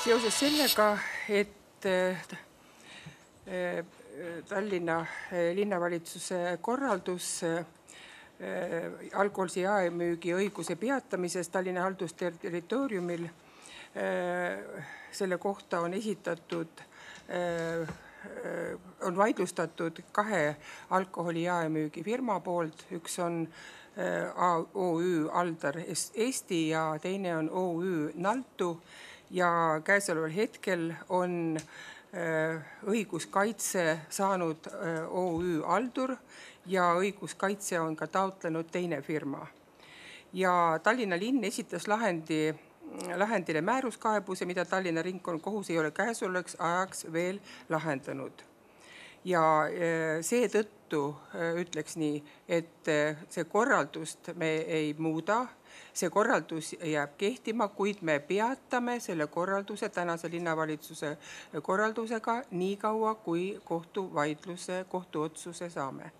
Seoses sellega, et Tallinna linnavalitsuse korraldus alkoholise jaemüügi õiguse peatamisest Tallinna haldusterritooriumil, selle kohta on vaidlustatud 2 alkoholi jaemüügi firma poolt. Üks on OÜ Aldar Eesti ja teine on OÜ Naltu. Ja käesoleval hetkel on õiguskaitse saanud OÜ Aldur ja õiguskaitse on ka taotlenud teine firma. Ja Tallinna linn esitas lahendile määruskaebuse, mida Tallinna ringkonnakohus ei ole käesolevaks ajaks veel lahendanud. Ja seetõttu ütleks nii, et see korraldust me ei muuda. See korraldus jääb kehtima, kuid me peatame selle korralduse tänase linnavalitsuse korraldusega nii kaua, kui kohtuotsuse saame.